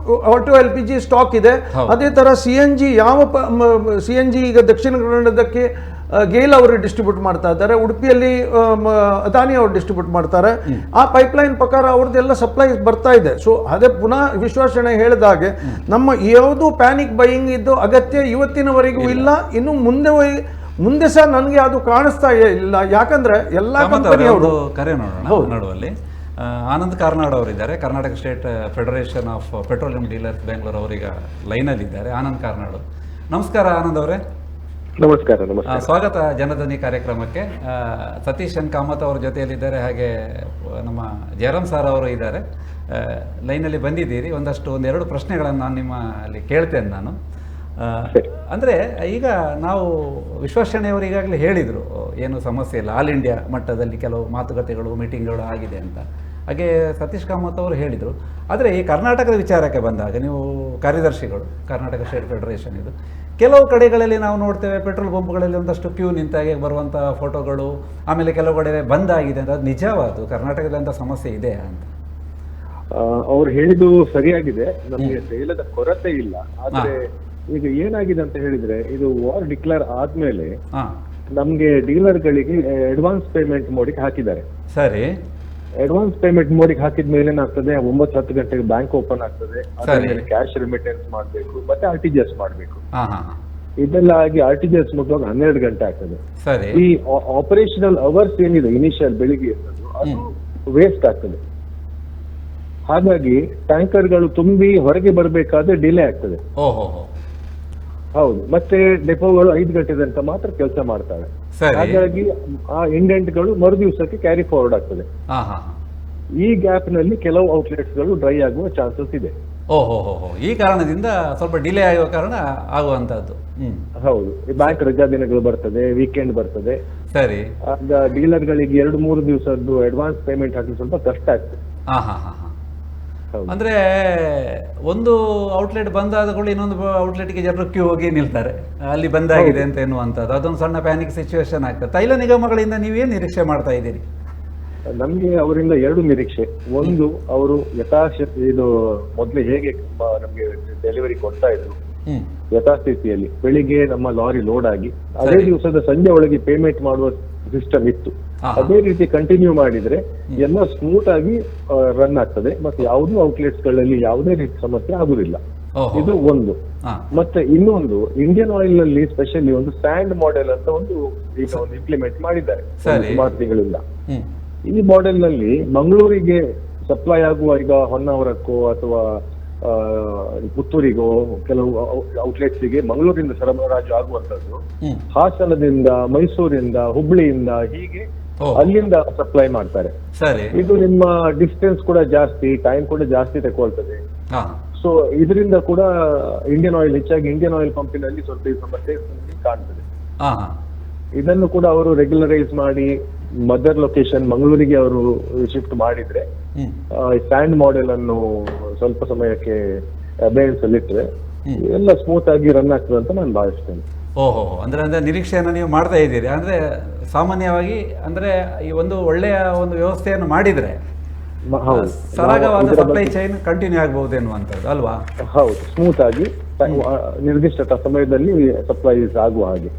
Speaker 4: ಆಟೋ LPG ಸ್ಟಾಕ್ ಇದೆ. ಅದೇ ತರ CNG CNG ಈಗ ದಕ್ಷಿಣ ಕನ್ನಡದಕ್ಕೆ ಗೇಲ್ ಅವರು ಡಿಸ್ಟ್ರಿಬ್ಯೂಟ್ ಮಾಡ್ತಾ ಇದ್ದಾರೆ, ಉಡುಪಿಯಲ್ಲಿ ಅದಾನಿ ಅವರು ಡಿಸ್ಟ್ರಿಬ್ಯೂಟ್ ಮಾಡ್ತಾರೆ. ಆ ಪೈಪ್ಲೈನ್ ಪ್ರಕಾರ ಅವ್ರದ್ದೆಲ್ಲ ಸಪ್ಲೈ ಬರ್ತಾ ಇದೆ. ಸೊ ಅದೇ ಪುನಃ ವಿಶ್ವಾಸನೆ ಹೇಳಿದಾಗೆ ನಮ್ಮ ಯಾವುದು ಪ್ಯಾನಿಕ್ ಬೈಯಿಂಗ್ ಇದ್ದು ಅಗತ್ಯ ಇವತ್ತಿನವರೆಗೂ ಇಲ್ಲ. ಇನ್ನು ಮುಂದೆ ಸಹ ನನಗೆ ಅದು ಕಾಣಿಸ್ತಾ ಇಲ್ಲ. ಯಾಕಂದ್ರೆ ಎಲ್ಲ ಕಂಪನಿಯವರು
Speaker 1: ಕರೆ ನೋಡುವಲ್ಲಿ ಆನಂದ್ ಕಾರ್ನಾಡ್ ಅವರಿದ್ದಾರೆ, Karnataka state federation of petroleum dealers Bengaluru ಅವರೀಗ ಲೈನಲ್ಲಿ ಇದ್ದಾರೆ. ಆನಂದ್ ಕಾರ್ನಾಡ್, ನಮಸ್ಕಾರ ಆನಂದ್ ಅವರೇ.
Speaker 2: ನಮಸ್ಕಾರ.
Speaker 1: ಸ್ವಾಗತ ಜನಧ್ವನಿ ಕಾರ್ಯಕ್ರಮಕ್ಕೆ. ಸತೀಶ್ ಎನ್ ಕಾಮತ್ ಅವರ ಜೊತೆಯಲ್ಲಿದ್ದಾರೆ, ಹಾಗೆ ನಮ್ಮ ಜಯರಾಮ್ ಸರ್ ಅವರು ಇದ್ದಾರೆ. ಲೈನಲ್ಲಿ ಬಂದಿದ್ದೀರಿ. ಒಂದೆರಡು ಪ್ರಶ್ನೆಗಳನ್ನು ನಾನು ನಿಮ್ಮಲ್ಲಿ ಕೇಳ್ತೇನೆ ನಾನು. ಅಂದರೆ ಈಗ ನಾವು ವಿಶ್ವೇಶ್ವರಯ್ಯನವರು ಈಗಾಗಲೇ ಹೇಳಿದರು ಏನು ಸಮಸ್ಯೆ ಇಲ್ಲ, ಆಲ್ ಇಂಡಿಯಾ ಮಟ್ಟದಲ್ಲಿ ಕೆಲವು ಮಾತುಕತೆಗಳು ಮೀಟಿಂಗ್ಗಳು ಆಗಿದೆ ಅಂತ. ಹಾಗೆ ಸತೀಶ್ ಕಾಮತ್ ಅವರು ಹೇಳಿದರು. ಆದರೆ ಈ ಕರ್ನಾಟಕದ ವಿಚಾರಕ್ಕೆ ಬಂದಾಗ ನೀವು ಕಾರ್ಯದರ್ಶಿಗಳು ಕರ್ನಾಟಕ ಸ್ಟೇಟ್ ಫೆಡರೇಷನ್ ಇದು, ಕೆಲವು ಕಡೆಗಳಲ್ಲಿ ನಾವು ನೋಡ್ತೇವೆ ಪೆಟ್ರೋಲ್ ಪಂಪ್ಗಳಲ್ಲಿ ಒಂದಷ್ಟು ಕ್ಯೂ ನಿಂತಾಗೆ ಬರುವಂಥ ಫೋಟೋಗಳು, ಆಮೇಲೆ ಕೆಲವು ಕಡೆ ಬಂದಾಗಿದೆ ಅಂತ. ಅದು ನಿಜವಾದ ಕರ್ನಾಟಕದಲ್ಲಿ ಅಂತ ಸಮಸ್ಯೆ ಇದೆ ಅಂತ
Speaker 2: ಅವ್ರು ಹೇಳಿದ್ದು ಸರಿಯಾಗಿದೆ. ನಮಗೆ ತೈಲದ ಕೊರತೆ ಇಲ್ಲ. ಆದ್ರೆ ಈಗ ಏನಾಗಿದೆ ಅಂತ ಹೇಳಿದ್ರೆ, ಇದು ವಾರ್ ಡಿಕ್ಲೇರ್ ಆದ್ಮೇಲೆ ನಮ್ಗೆ ಡೀಲರ್ಗಳಿಗೆ ಅಡ್ವಾನ್ಸ್ ಪೇಮೆಂಟ್ ಮೋಡಿಗೆ ಹಾಕಿದ್ದಾರೆ.
Speaker 1: ಸರಿ,
Speaker 2: ಅಡ್ವಾನ್ಸ್ ಪೇಮೆಂಟ್ ಮೋಡಿಗೆ ಹಾಕಿದ್ಮೇಲೆ ಏನಾಗ್ತದೆ, 9-10 ಗಂಟೆಗೆ ಬ್ಯಾಂಕ್ ಓಪನ್ ಆಗ್ತದೆ. ಅದಾದ್ಮೇಲೆ ಕ್ಯಾಶ್ ರಿಮಿಟೆನ್ಸ್ ಮಾಡಬೇಕು, ಮತ್ತೆ RTGS ಮಾಡಬೇಕು. ಇದೆಲ್ಲ ಆಗಿ RTGS ಮುಗಿದಾಗ 12 ಗಂಟೆ ಆಗ್ತದೆ. ಈ ಆಪರೇಷನಲ್ ಅವರ್ಸ್ ಏನಿದೆ ಇನಿಷಿಯಲ್ ಬೆಳಿಗ್ಗೆ ಅದು ವೇಸ್ಟ್ ಆಗ್ತದೆ. ಹಾಗಾಗಿ ಟ್ಯಾಂಕರ್ಗಳು ತುಂಬಿ ಹೊರಗೆ ಬರಬೇಕಾದ್ರೆ ಡಿಲೇ ಆಗ್ತದೆ. ಹೌದು. ಮತ್ತೆ ಡೆಪೋಗಳು 5 ಗಂಟೆ ತನಕ ಮಾತ್ರ ಕೆಲಸ ಮಾಡ್ತವೆ. ಹಾಗಾಗಿ ಆ ಇಂಡೆಂಟ್ಗಳು ಮರು ದಿವಸಕ್ಕೆ ಕ್ಯಾರಿ ಫಾರ್ವರ್ಡ್ ಆಗ್ತದೆ. ಈ ಗ್ಯಾಪ್ ನಲ್ಲಿ ಕೆಲವು ಔಟ್ಲೆಟ್ಸ್ ಗಳು ಡ್ರೈ ಆಗುವ ಚಾನ್ಸಸ್ ಇದೆ.
Speaker 1: ಈ ಕಾರಣದಿಂದ ಸ್ವಲ್ಪ ಡಿಲೇ ಆಗುವ ಕಾರಣ ಆಗುವಂತದ್ದು.
Speaker 2: ಹೌದು. ಬ್ಯಾಂಕ್ ರಜಾ ದಿನಗಳು ಬರ್ತದೆ, ವೀಕೆಂಡ್ ಬರ್ತದೆ.
Speaker 1: ಸರಿ.
Speaker 2: ಆಗ ಡೀಲರ್ ಗಳಿಗೆ 2-3 ದಿವಸದ್ದು ಅಡ್ವಾನ್ಸ್ ಪೇಮೆಂಟ್ ಹಾಕಿ ಸ್ವಲ್ಪ ಕಷ್ಟ ಆಗ್ತದೆ.
Speaker 1: ಅಂದ್ರೆ ಒಂದು ಔಟ್ಲೆಟ್ ಬಂದಾದಗಳು ಇನ್ನೊಂದು ಔಟ್ಲೆಟ್ಗೆ ಜನರು ಕ್ಯೂ ಹೋಗಿ ನಿಲ್ತಾರೆ, ಅಲ್ಲಿ ಬಂದಾಗಿದೆ ಅಂತ ಎನ್ನುವಂಥದ್ದು. ಅದೊಂದು ಸಣ್ಣ ಪ್ಯಾನಿಕ್ ಸಿಚುವೇಶನ್ ಆಗ್ತದೆ. ತೈಲ ನಿಗಮಗಳಿಂದ ನೀವೇನು ನಿರೀಕ್ಷೆ ಮಾಡ್ತಾ ಇದ್ದೀರಿ?
Speaker 2: ನಮ್ಗೆ ಅವರಿಂದ 2 ನಿರೀಕ್ಷೆ. ಒಂದು, ಅವರು ಯಥಾಶಕ್ತಿ ಇದು ಮೊದಲೇ ಹೇಗೆ ನಮ್ಗೆ ಡೆಲಿವರಿ ಕೊಡ್ತಾ ಇದ್ರು ಯಥಾಸ್ಥಿತಿಯಲ್ಲಿ ಬೆಳಿಗ್ಗೆ ನಮ್ಮ ಲಾರಿ ಲೋಡ್ ಆಗಿ ಅದೇ ದಿವಸದ ಸಂಜೆ ಒಳಗೆ ಪೇಮೆಂಟ್ ಮಾಡುವ ಸಿಸ್ಟಮ್ ಇತ್ತು. ಅದೇ ರೀತಿ ಕಂಟಿನ್ಯೂ ಮಾಡಿದ್ರೆ ಎಲ್ಲ ಸ್ಮೂತ್ ಆಗಿ ರನ್ ಆಗ್ತದೆ. ಮತ್ತೆ ಯಾವುದೂ ಔಟ್ಲೆಟ್ಸ್ ಗಳಲ್ಲಿ ಯಾವುದೇ ರೀತಿ ಸಮಸ್ಯೆ ಆಗುದಿಲ್ಲ. ಇದು ಒಂದು. ಮತ್ತೆ ಇನ್ನೊಂದು, ಇಂಡಿಯನ್ ಆಯಿಲ್ ನಲ್ಲಿ ಸ್ಪೆಷಲಿ ಒಂದು ಸ್ಟ್ಯಾಂಡ್ ಮಾಡೆಲ್ ಅಂತ ಒಂದು ಈಗ ಒಂದು ಇಂಪ್ಲಿಮೆಂಟ್ ಮಾಡಿದ್ದಾರೆ ಸುಮಾರು ತಿಂಗಳಿಂದ. ಈ ಮಾಡೆಲ್ ನಲ್ಲಿ ಮಂಗಳೂರಿಗೆ ಸಪ್ಲೈ ಆಗುವ ಈಗ ಹೊನ್ನಾವರಕ್ಕೋ ಅಥವಾ ಪುತ್ತೂರಿಗೋ ಕೆಲವು ಔಟ್ಲೆಟ್ಸ್ ಗೆ ಮಂಗಳೂರಿಂದ ಸರಬರಾಜು ಆಗುವಂತದ್ದು ಹಾಸನದಿಂದ, ಮೈಸೂರಿಂದ, ಹುಬ್ಳಿಯಿಂದ ಹೀಗೆ ಅಲ್ಲಿಂದ ಸಪ್ಲೈ ಮಾಡ್ತಾರೆ. ಇದು ನಿಮ್ಮ ಡಿಸ್ಟೆನ್ಸ್ ಕೂಡ ಜಾಸ್ತಿ, ಟೈಮ್ ಕೂಡ ಜಾಸ್ತಿ ತಗೊಳ್ತದೆ. ಸೊ ಇದರಿಂದ ಕೂಡ ಇಂಡಿಯನ್ ಆಯಿಲ್ ಹೆಚ್ಚಾಗಿ ಇಂಡಿಯನ್ ಆಯಿಲ್ ಪಂಪಿನಲ್ಲಿ ಸ್ವಲ್ಪ ಈ ಸಮಸ್ಯೆ ಕಾಣ್ತದೆ. ಇದನ್ನು ಕೂಡ ಅವರು ರೆಗ್ಯುಲರೈಸ್ ಮಾಡಿ ಮದರ್ ಲೊಕೇಶನ್ ಮಂಗಳೂರಿಗೆ ಅವರು ಶಿಫ್ಟ್ ಮಾಡಿದ್ರೆ ಸ್ಟ್ಯಾಂಡ್ ಮಾಡೆಲ್ ಅನ್ನು ಸ್ವಲ್ಪ ಸಮಯಕ್ಕೆ ಅಬೇನ್ಸ್ ಅಲ್ಲಿಟ್ರೆ ಎಲ್ಲ ಸ್ಮೂತ್ ಆಗಿ ರನ್ ಆಗ್ತದೆ ಅಂತ ನಾನು ಭಾವಿಸ್ತೇನೆ.
Speaker 1: ಅಂದ್ರೆ ನಿರೀಕ್ಷೆಯನ್ನು ನೀವು ಮಾಡ್ತಾ ಇದ್ದೀರಿ. ಅಂದ್ರೆ ಸಾಮಾನ್ಯವಾಗಿ ಅಂದ್ರೆ ಈ ಒಂದು ಒಳ್ಳೆಯ ಒಂದು ವ್ಯವಸ್ಥೆಯನ್ನು ಮಾಡಿದ್ರೆ ಸರಾಗವಾದ ಸಪ್ಲೈ ಚೈನ್ ಕಂಟಿನ್ಯೂ ಆಗಬಹುದು ಎನ್ನುವಂಥದ್ದು ಅಲ್ವಾ?
Speaker 2: ಹೌದು, ಸ್ಮೂತ್ ಆಗಿ ನಿರ್ದಿಷ್ಟ ಸಮಯದಲ್ಲಿ ಸಪ್ಲೈಸ್ ಆಗುವ ಹಾಗೆ.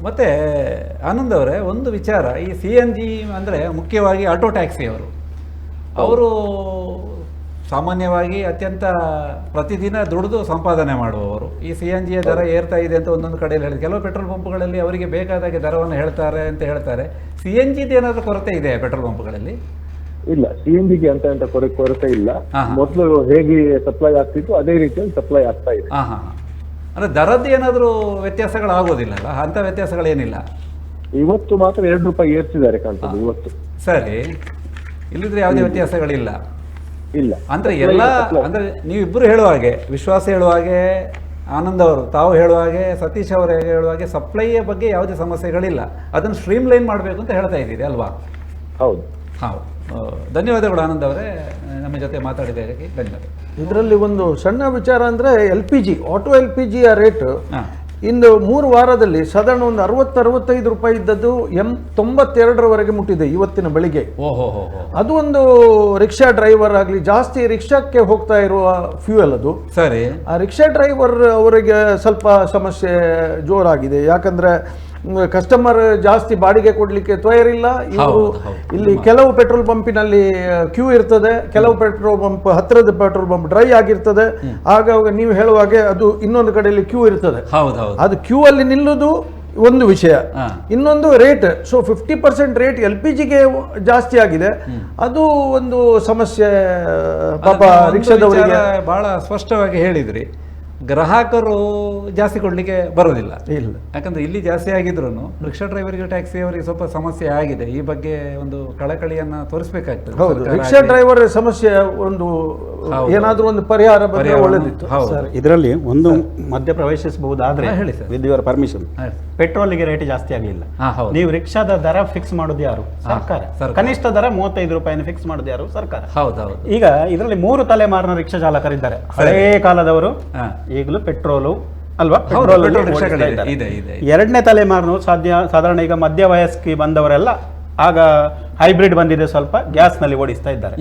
Speaker 1: ಮತ್ತೆ ಆನಂದ್ ಅವರೇ, ಒಂದು ವಿಚಾರ, ಈ CNG ಅಂದ್ರೆ ಮುಖ್ಯವಾಗಿ ಆಟೋ ಟ್ಯಾಕ್ಸಿ ಅವರು ಸಾಮಾನ್ಯವಾಗಿ ಅತ್ಯಂತ ಪ್ರತಿದಿನ ದುಡಿದು ಸಂಪಾದನೆ ಮಾಡುವವರು ಈ CNG ದರ ಏರ್ತಾ ಇದೆ ಅಂತ ಒಂದೊಂದು ಕಡೆಯಲ್ಲಿ ಹೇಳಿದೆ. ಕೆಲವು ಪೆಟ್ರೋಲ್ ಪಂಪ್ಗಳಲ್ಲಿ ಅವರಿಗೆ ಬೇಕಾದಾಗೆ ದರವನ್ನು ಹೇಳ್ತಾರೆ ಅಂತ ಹೇಳ್ತಾರೆ. CNG ಏನಾದರೂ ಕೊರತೆ ಇದೆ ಪೆಟ್ರೋಲ್ ಪಂಪ್ಗಳಲ್ಲಿ?
Speaker 2: ಇಲ್ಲ, CNG ಅಂತ ಕೊರತೆ ಇಲ್ಲ. ಮೊದಲು ಹೇಗೆ ಸಪ್ಲೈ ಆಗ್ತಿತ್ತು ಅದೇ ರೀತಿಯಲ್ಲಿ ಸಪ್ಲೈ ಆಗ್ತಾ ಇದೆ.
Speaker 1: ಅಂದ್ರೆ ದರದ್ದು ಏನಾದರೂ ವ್ಯತ್ಯಾಸಗಳಾಗೋದಿಲ್ಲಲ್ಲ? ಅಂತ ವ್ಯತ್ಯಾಸಗಳೇನಿಲ್ಲ.
Speaker 2: ಇವತ್ತು ಮಾತ್ರ 2 ರೂಪಾಯಿ ಏರ್ಸಿದ್ದಾರೆ ಕಾಣ್ತದೆ ಇವತ್ತು.
Speaker 1: ಸರಿ, ಇಲ್ಲಿದ್ರೆ ಯಾವುದೇ ವ್ಯತ್ಯಾಸಗಳಿಲ್ಲ
Speaker 2: ಇಲ್ಲ.
Speaker 1: ಅಂದ್ರೆ ಎಲ್ಲ ಅಂದ್ರೆ ನೀವಿಬ್ಬರು ಹೇಳುವ ಹಾಗೆ, ವಿಶ್ವಾಸ ಹೇಳುವ ಹಾಗೆ, ಆನಂದ್ ಅವರು ತಾವು ಹೇಳುವ ಹಾಗೆ, ಸತೀಶ್ ಅವರು ಹೇಳುವ ಹಾಗೆ ಸಪ್ಲೈಯ ಬಗ್ಗೆ ಯಾವುದೇ ಸಮಸ್ಯೆಗಳಿಲ್ಲ. ಅದನ್ನು ಸ್ಟ್ರೀಮ್ ಲೈನ್ ಮಾಡಬೇಕು ಅಂತ ಹೇಳ್ತಾ ಇದ್ದೀರಿ ಅಲ್ವಾ?
Speaker 2: ಹೌದು.
Speaker 1: ಹೌದು. ಧನ್ಯವಾದಗಳು ಆನಂದ್ ಅವರೇ, ನಮ್ಮ ಜೊತೆ ಮಾತಾಡಿದ್ದಕ್ಕೆ ಧನ್ಯವಾದ.
Speaker 4: ಇದರಲ್ಲಿ ಒಂದು ಸಣ್ಣ ವಿಚಾರ ಅಂದರೆ LPG, ಆಟೋ LPGಯ ರೇಟ್ ಇಂದು 3 ವಾರದಲ್ಲಿ ಸಾಧಾರಣ ಒಂದು 60-65 ರೂಪಾಯಿ ಇದ್ದದ್ದು 92ರವರೆಗೆ ಮುಟ್ಟಿದೆ ಇವತ್ತಿನ ಬೆಳಿಗ್ಗೆ. ಅದು ಒಂದು ರಿಕ್ಷಾ ಡ್ರೈವರ್ ಆಗಲಿ, ಜಾಸ್ತಿ ರಿಕ್ಷಾಕ್ಕೆ ಹೋಗ್ತಾ ಇರುವ ಫ್ಯೂಯಲ್ ಅದು. ಸರಿ, ಆ ರಿಕ್ಷಾ ಡ್ರೈವರ್ ಅವರಿಗೆ ಸ್ವಲ್ಪ ಸಮಸ್ಯೆ ಜೋರಾಗಿದೆ. ಯಾಕಂದ್ರೆ ಕಸ್ಟಮರ್ ಜಾಸ್ತಿ ಬಾಡಿಗೆ ಕೊಡ್ಲಿಕ್ಕೆ ತಯಾರಿಲ್ಲ. ಇವರು ಇಲ್ಲಿ ಕೆಲವು ಪೆಟ್ರೋಲ್ ಪಂಪಿನಲ್ಲಿ ಕ್ಯೂ ಇರ್ತದೆ, ಕೆಲವು ಪೆಟ್ರೋಲ್ ಪಂಪ್ ಹತ್ತಿರದ ಪೆಟ್ರೋಲ್ ಪಂಪ್ ಡ್ರೈ ಆಗಿರ್ತದೆ. ಆಗ ನೀವು ಹೇಳುವಾಗೆ ಅದು ಇನ್ನೊಂದು ಕಡೆಯಲ್ಲಿ ಕ್ಯೂ ಇರ್ತದೆ. ಅದು ಕ್ಯೂ ಅಲ್ಲಿ ನಿಲ್ಲುವುದು ಒಂದು ವಿಷಯ. ಇನ್ನೊಂದು ರೇಟ್. ಸೊ 50% ರೇಟ್ LPGಗೆ ಜಾಸ್ತಿ ಆಗಿದೆ. ಅದು ಒಂದು ಸಮಸ್ಯೆ ಪಾಪ ರಿಕ್ಷಾದವರಿಗೆ.
Speaker 1: ಬಹಳ ಸ್ಪಷ್ಟವಾಗಿ ಹೇಳಿದ್ರಿ, ಗ್ರಾಹಕರು ಜಾಸ್ತಿ ಕೊಡ್ಲಿಕ್ಕೆ ಬರೋದಿಲ್ಲ. ಇಲ್ಲ, ಯಾಕಂದ್ರೆ ಇಲ್ಲಿ ಜಾಸ್ತಿ ಆಗಿದ್ರು ರಿಕ್ಷಾ ಡ್ರೈವರ್ಗೆ, ಟ್ಯಾಕ್ಸಿ ಅವರಿಗೆ ಸ್ವಲ್ಪ ಸಮಸ್ಯೆ ಆಗಿದೆ. ಈ ಬಗ್ಗೆ ಒಂದು ಕಳಕಳಿಯನ್ನ ತೋರಿಸಬೇಕಾಗ್ತದೆ.
Speaker 4: ಹೌದು, ರಿಕ್ಷಾ ಡ್ರೈವರ್ ಸಮಸ್ಯೆ ಒಂದು ಏನಾದ್ರೂ ಒಂದು ಪರಿಹಾರ ಬಂದ್ರೆ ಒಳ್ಳೆದಿತ್ತು
Speaker 3: ಸರ್. ಇದರಲ್ಲಿ ಒಂದು ಮಧ್ಯ ಪ್ರವೇಶಿಸಬಹುದಾದ್ರೆ ಹೇಳಿ ಸರ್, ವಿತ್ ಯುವರ್ ಪರ್ಮಿಷನ್. ಪೆಟ್ರೋಲ್ಗೆ ರೇಟ್ ಜಾಸ್ತಿ ಆಗಲಿಲ್ಲ. ನೀವು ರಿಕ್ಷಾದ ದರ ಫಿಕ್ಸ್ ಮಾಡೋದು ಯಾರು? ಸರ್ಕಾರ. ಕನಿಷ್ಠ ದರ 35 ರೂಪಾಯಿನ ಫಿಕ್ಸ್ ಮಾಡೋದು ಯಾರು? ಸರ್ಕಾರ. ಹೌದೌದು. ಈಗ ಇದರಲ್ಲಿ 3 ತಲೆಮಾರಿನ ರಿಕ್ಷಾ ಚಾಲಕರಿದ್ದಾರೆ. ಹಳೇ ಕಾಲದವರು ಈಗಲೂ ಪೆಟ್ರೋಲು ಅಲ್ವಾ, ಪೆಟ್ರೋಲ್ ಎರಡನೇ ತಲೆಮಾರು ಸಾಧಾರಣ ಈಗ ಮಧ್ಯ ವಯಸ್ಸಿಗೆ ಬಂದವರೆಲ್ಲ ಆಗ ಹೈಬ್ರಿಡ್ ಬಂದಿದೆ, ಸ್ವಲ್ಪ ಗ್ಯಾಸ್ ನಲ್ಲಿ ಓಡಿಸ್ತಾ ಇದ್ದಾರೆ.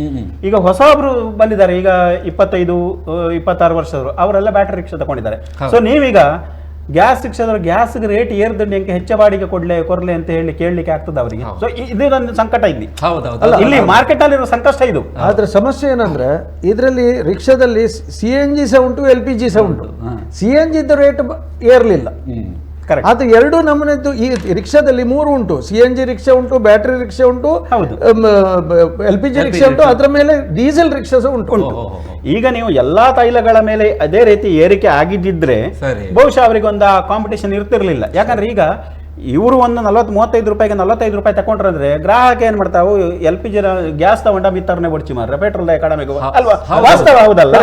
Speaker 3: ಈಗ ಹೊಸಬ್ರು ಬಂದಿದ್ದಾರೆ, ಈಗ 25-26 ವರ್ಷದವರು, ಅವರೆಲ್ಲ ಬ್ಯಾಟರಿ ರಿಕ್ಷಾ ತಗೊಂಡಿದ್ದಾರೆ. ಸೊ ನೀವೀಗ ಗ್ಯಾಸ್ ರಿಕ್ಷಾದವರು ಗ್ಯಾಸ್ಗೆ ರೇಟ್ ಏರ್ದಂಡು ಎಂಕೆ ಹೆಚ್ಚ ಬಾಡಿಗೆ ಕೊಡ್ಲೆ ಅಂತ ಹೇಳಿ ಕೇಳಲಿಕ್ಕೆ ಆಗ್ತದೆ ಅವರಿಗೆ. ಸೊ ಇದೊಂದು ಸಂಕಟ ಇಲ್ಲಿ ಮಾರ್ಕೆಟ್ ಅಲ್ಲಿ ಇರೋ ಸಂಕಷ್ಟ ಇದು.
Speaker 4: ಆದ್ರೆ ಸಮಸ್ಯೆ ಏನಂದ್ರೆ ಇದರಲ್ಲಿ ರಿಕ್ಷಾದಲ್ಲಿ CNG ಸಹ ಉಂಟು, LPG ಸಹ ಉಂಟು. CNG ರೇಟ್ ಏರ್ಲಿಲ್ಲ. ಅದು 2 ನಮೂನೆದ್ದು ಈ ರಿಕ್ಷಾದಲ್ಲಿ 3 ಉಂಟು. CNG ರಿಕ್ಷಾ ಉಂಟು, ಬ್ಯಾಟರಿ ರಿಕ್ಷಾ ಉಂಟು, LPG ರಿಕ್ಷಾ ಉಂಟು, ಅದರ ಮೇಲೆ ಡೀಸೆಲ್ ರಿಕ್ಷಾ ಸಹ ಉಂಟು.
Speaker 3: ಈಗ ನೀವು ಎಲ್ಲಾ ತೈಲಗಳ ಮೇಲೆ ಅದೇ ರೀತಿ ಏರಿಕೆ ಆಗಿದ್ದಿದ್ರೆ ಬಹುಶಃ ಅವರಿಗೆ ಒಂದು ಕಾಂಪಿಟೇಷನ್ ಇರ್ತಿರ್ಲಿಲ್ಲ. ಯಾಕಂದ್ರೆ ಈಗ ಇವರು ಒಂದು 35 ರೂಪಾಯಿಗೆ 45 ರೂಪಾಯಿ ತಗೊಂಡ್ರೆ ಗ್ರಾಹಕ ಏನ್ ಮಾಡ್ತಾವು, LPG ಗ್ಯಾಸ್ ತಗೊಂಡ ಮಿತ್ತರ್ನೆ ಬಡ್ಚಿ ಮಾರ್ರೆ, ಪೆಟ್ರೋಲ್ ಕಡಿಮೆ ಅಲ್ವಾ? ವಾಸ್ತವ ಹೌದಲ್ಲ?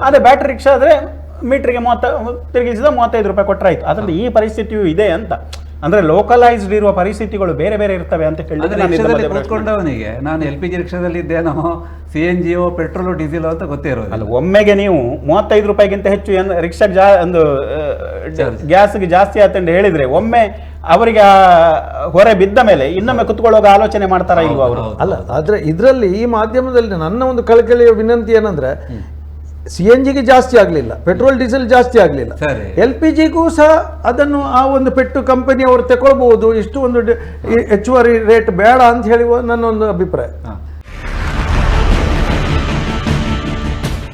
Speaker 3: ಅದೇ ಬ್ಯಾಟರಿ ರಿಕ್ಷಾ ಆದ್ರೆ ಮೀಟರ್ಗೆ ತಿರುಗಿಸಿದ 35 ರೂಪಾಯಿ ಕೊಟ್ಟರಾಯ್ತು. ಅದ್ರಲ್ಲಿ ಈ ಪರಿಸ್ಥಿತಿಯು ಇದೆ ಅಂತ. ಅಂದ್ರೆ ಲೋಕಲೈಸ್ಡ್ ಇರುವ ಪರಿಸ್ಥಿತಿಗಳು ಬೇರೆ ಬೇರೆ ಇರ್ತವೆ ಅಂತ
Speaker 1: ಕೂತ್ಕೊಂಡವನಿಗೆ ನಾನು LPG ರಿಕ್ಷಾದಲ್ಲಿ ಇದ್ದೇನೋ, CNGಯೋ, ಪೆಟ್ರೋಲು, ಡೀಸೆಲ್ ಅಂತ ಗೊತ್ತೇ ಇರೋದು
Speaker 3: ಅಲ್ಲ. ಒಮ್ಮೆಗೆ ನೀವು 35 ರೂಪಾಯಿಗಿಂತ ಹೆಚ್ಚು ರಿಕ್ಷಾಗೆ ಒಂದು ಗ್ಯಾಸ್ಗೆ ಜಾಸ್ತಿ ಆತಂಡು ಹೇಳಿದ್ರೆ ಒಮ್ಮೆ ಅವರಿಗೆ ಹೊರೆ ಬಿದ್ದ ಮೇಲೆ ಇನ್ನೊಮ್ಮೆ ಕುತ್ಕೊಳ್ಳೋಗ ಆಲೋಚನೆ ಮಾಡ್ತಾರ ಇಲ್ವಾ ಅವರು?
Speaker 4: ಅಲ್ಲ, ಆದ್ರೆ ಇದರಲ್ಲಿ ಈ ಮಾಧ್ಯಮದಲ್ಲಿ ನನ್ನ ಒಂದು ಕಳಕಳಿಯ ವಿನಂತಿ ಏನಂದ್ರೆ, CNGಗೆ ಜಾಸ್ತಿ ಆಗಲಿಲ್ಲ, ಪೆಟ್ರೋಲ್ ಡೀಸೆಲ್ ಜಾಸ್ತಿ ಆಗಲಿಲ್ಲ, LPGಗೂ ಸಹ ಅದನ್ನು ಆ ಒಂದು ಪೆಟ್ಟು ಕಂಪನಿ ಅವರು ತಗೊಳ್ಬಹುದು. ಇಷ್ಟು ಒಂದು ಹೆಚ್ಚುವರಿ ರೇಟ್ ಬೇಡ ಅಂತ ಹೇಳಿ ನನ್ನ ಒಂದು ಅಭಿಪ್ರಾಯ.